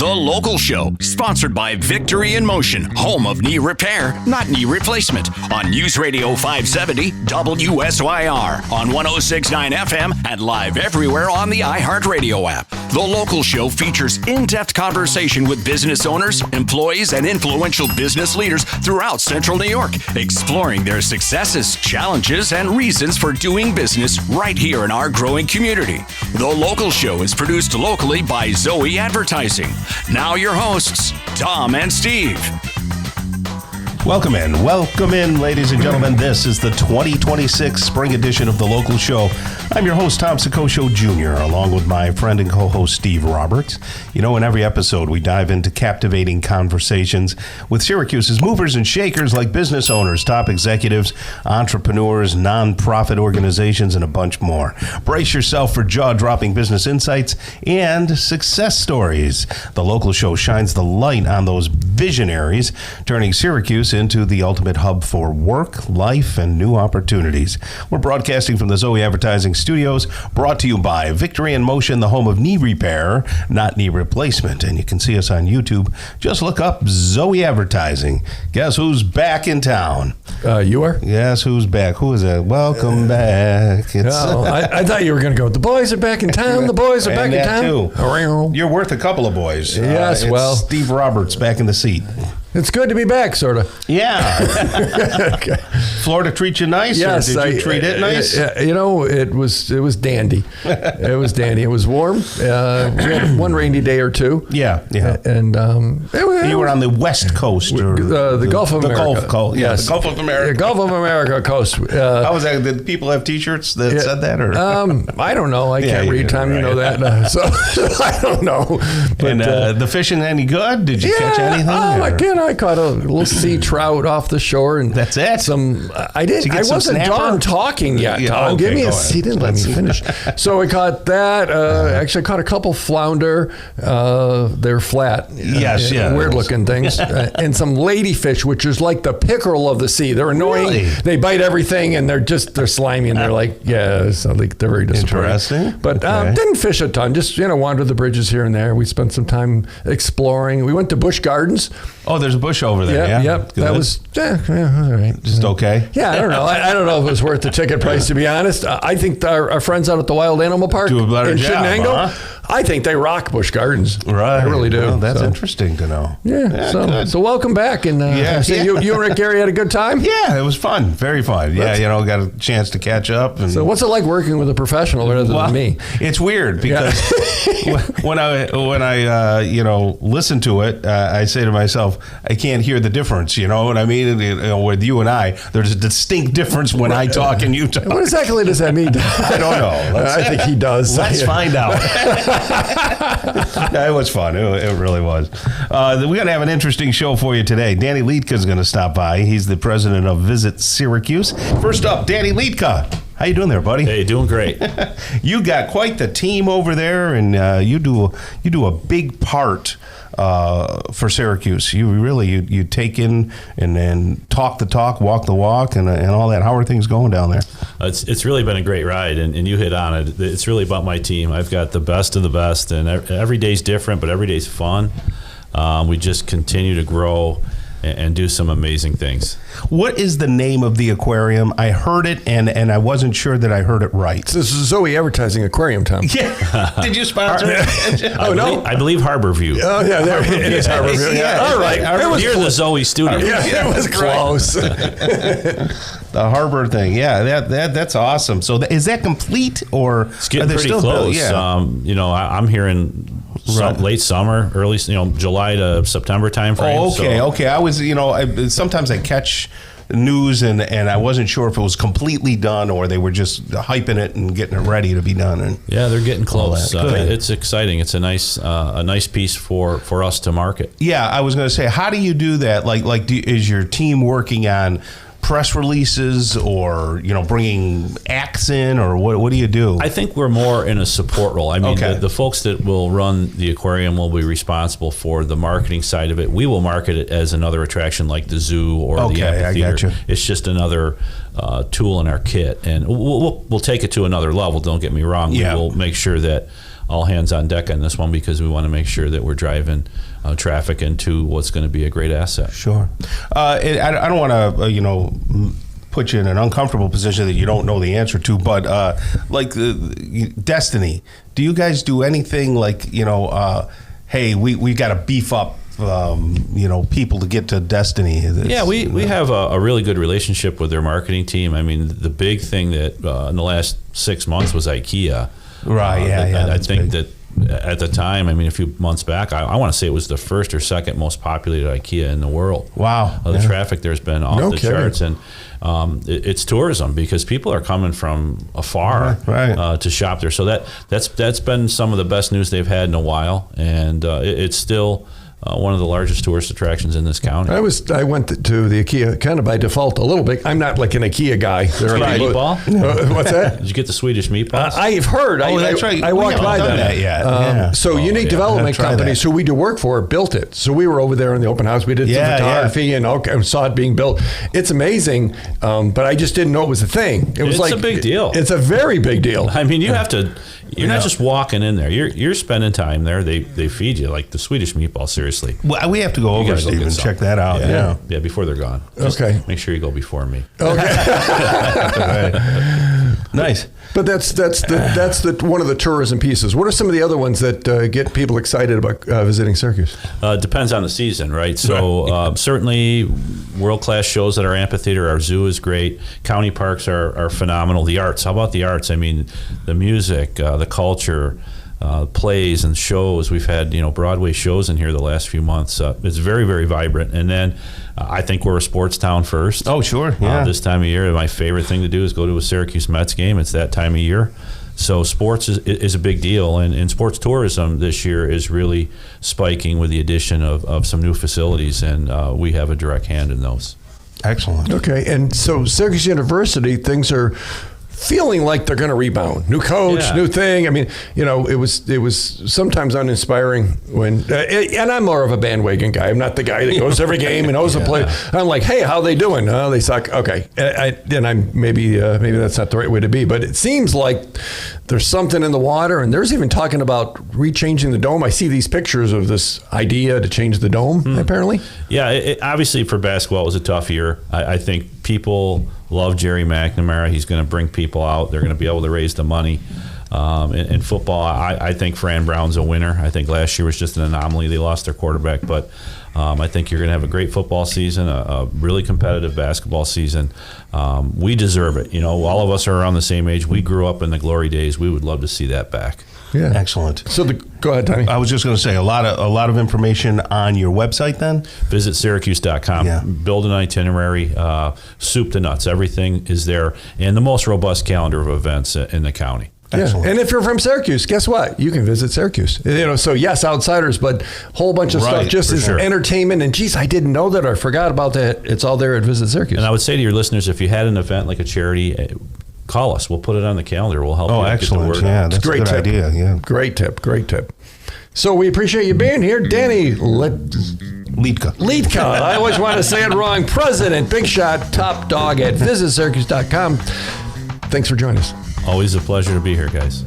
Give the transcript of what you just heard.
The Local Show, sponsored by Victory in Motion, home of knee repair, not knee replacement, on News Radio 570 WSYR, on 106.9 FM, and live everywhere on the iHeartRadio app. The Local Show features in-depth conversation with business owners, employees, and influential business leaders throughout Central New York, exploring their successes, challenges, and reasons for doing business right here in our growing community. The Local Show is produced locally by Zoe Advertising. Now your hosts, Tom and Steve. Welcome in, ladies and gentlemen. This is the 2026 Spring Edition of The Local Show. I'm your host, Tom Sicoscio Jr., along with my friend and co-host, Steve Roberts. You know, in every episode, we dive into captivating conversations with Syracuse's movers and shakers like business owners, top executives, entrepreneurs, nonprofit organizations, and a bunch more. Brace yourself for jaw-dropping business insights and success stories. The Local Show shines the light on those visionaries, turning Syracuse into the ultimate hub for work, life, and new opportunities. We're broadcasting from the Zoe Advertising Studios, brought to you by Victory in Motion, the home of knee repair, not knee replacement. And you can see us on YouTube. Just look up Zoe Advertising. Guess who's back in town? You are? Guess who's back? Who is that? Welcome back. I thought you were going to go, the boys are back in town. The boys are back in town. Too. You're worth a couple of boys. Yes, it's Steve Roberts back in the seat. It's good to be back, sort of. Yeah. Okay. Florida treat you nice? Yes. Or did you treat it nice? You know, it was dandy. It was dandy. It was warm. We had one rainy day or two. Yeah. And you were on the West Coast. Or the Gulf of America. Gulf Coast. Yes. The Gulf of America. The Gulf of America coast. How was that? Did people have T-shirts that said that? Or? I don't know. I can't read time. Right. You know that. So I don't know. But, and the fishing any good? Did you catch anything? I caught a little sea trout off the shore, and that's it. I did. I wasn't done talking yet. Tom, give me a seat. He didn't let me finish. So I caught that. Actually, I caught a couple flounder. They're flat. Yes. Weird looking things, and some ladyfish, which is like the pickerel of the sea. They're annoying. Really? They bite everything, and they're slimy, and they're like, they're very disappointing. Interesting. But didn't fish a ton. Just wandered the bridges here and there. We spent some time exploring. We went to Busch Gardens. Oh, there's a bush over there. Yeah. Yep. That was all right. Just okay. Yeah, I don't know. I don't know if it was worth the ticket price, to be honest. I think our friends out at the Wild Animal Park do a better in job, Shenango, I think they rock Busch Gardens. Right. I really do. Well, that's interesting to know. Yeah. So welcome back. And you and Rick Gary had a good time? Yeah, it was fun. Very fun. Yeah, got a chance to catch up. And so what's it like working with a professional rather than me? It's weird because when I listen to it, I say to myself, I can't hear the difference. You know what I mean? With you and I, there's a distinct difference when I talk and you talk. What exactly does that mean? I don't know. I think he does. Let's find out. It was fun. It really was. We're going to have an interesting show for you today. Danny Liedtke is going to stop by. He's the president of Visit Syracuse. First up, Danny Liedtke. How you doing there, buddy? Hey, doing great. You got quite the team over there, and you do a big part for Syracuse. You take in and then talk the talk, walk the walk, and all that. How are things going down there? It's really been a great ride, and you hit on it. It's really about my team. I've got the best of the best, and every day's different, but every day's fun. We just continue to grow and do some amazing things. What is the name of the aquarium? I heard it, and I wasn't sure that I heard it right. This is Zoe Advertising Aquarium, Tom. Yeah. Did you sponsor it? I believe Harborview. Oh, yeah, there it is, Harborview. Yeah. All right. It was near the Zoe studio. Yeah, it was close. The Harbor thing. Yeah, that's awesome. So is that complete, or it's getting pretty close? Yeah. I'm hearing late summer, early, July to September timeframe. Oh, okay. I was, sometimes I catch news and I wasn't sure if it was completely done or they were just hyping it and getting it ready to be done. And yeah, they're getting close. It's exciting. It's a nice piece for us to market. Yeah, I was going to say, how do you do that? Is your team working on press releases or bringing acts in, or what do you do? I think we're more in a support role. I mean, the folks that will run the aquarium will be responsible for the marketing side of it. We will market it as another attraction like the zoo or the amphitheater. I got you. It's just another tool in our kit, and we'll take it to another level. Don't get me wrong. We will make sure that all hands on deck on this one because we want to make sure that we're driving traffic into what's going to be a great asset. Sure. I don't want to, put you in an uncomfortable position that you don't know the answer to, but like Destiny, do you guys do anything like, hey, we got to beef up, people to get to Destiny? We have a really good relationship with their marketing team. I mean, the big thing that in the last 6 months was IKEA. Right, I think that at the time, I mean, a few months back, I want to say it was the first or second most populated IKEA in the world. Wow. The traffic there's been off the charts. And it's tourism because people are coming from afar to shop there. So that's been some of the best news they've had in a while. And it's still one of the largest tourist attractions in this county. I went to the IKEA kind of by default a little bit. I'm not like an IKEA guy. Meatball? What's that? Did you get the Swedish meatballs? I've heard. That's right. I walked by that yet. So Unique Development Company, who we do work for, built it. So we were over there in the open house. We did some photography and saw it being built. It's amazing, but I just didn't know it was a thing. It's a big deal. It's a very big deal. I mean, you have to. You're not just walking in there. You're spending time there. They feed you like the Swedish meatball. Seriously. Well, we have to go over, Steve, and check that out. Yeah, before they're gone. Just make sure you go before me. Okay. Nice. But that's one of the tourism pieces. What are some of the other ones that get people excited about visiting Syracuse? Depends on the season, right? So certainly world-class shows at our amphitheater. Our zoo is great. County parks are phenomenal. The arts. How about the arts? I mean, the music, the culture, plays and shows. We've had Broadway shows in here the last few months. It's very, very vibrant. And then I think we're a sports town first. Oh, sure. Yeah. This time of year, my favorite thing to do is go to a Syracuse Mets game. It's that time of year. So sports is a big deal, and sports tourism this year is really spiking with the addition of some new facilities, and we have a direct hand in those. Excellent. Okay, and so Syracuse University, things are feeling like they're going to rebound. New coach, new thing. I mean, it was sometimes uninspiring when, and I'm more of a bandwagon guy. I'm not the guy that goes to every game and knows the play. I'm like, hey, how they doing? Oh, they suck. Okay, and I'm maybe that's not the right way to be, but it seems like there's something in the water, and there's even talking about rechanging the dome. I see these pictures of this idea to change the dome. Apparently, obviously for basketball it was a tough year. I think people love Jerry McNamara. He's going to bring people out. They're going to be able to raise the money. In football, I think Fran Brown's a winner. I think last year was just an anomaly. They lost their quarterback, but I think you're going to have a great football season, a really competitive basketball season. We deserve it. All of us are around the same age. We grew up in the glory days. We would love to see that back. Yeah, excellent. So go ahead, Tony. I was just going to say a lot of information on your website. Then visit Syracuse.com. Yeah. Build an itinerary, soup to nuts. Everything is there, and the most robust calendar of events in the county. Excellent. Yeah. And if you're from Syracuse, guess what? You can visit Syracuse. So yes, outsiders, but whole bunch of stuff just as entertainment. And geez, I didn't know that, or I forgot about that. It's all there at Visit Syracuse. And I would say to your listeners, if you had an event like a charity, call us. We'll put it on the calendar. We'll help you get the word out. That's a good idea. Yeah. Great tip. So we appreciate you being here. Danny Liedka. I always want to say it wrong. President, big shot, top dog at visitsyracuse.com. Thanks for joining us. Always a pleasure to be here, guys.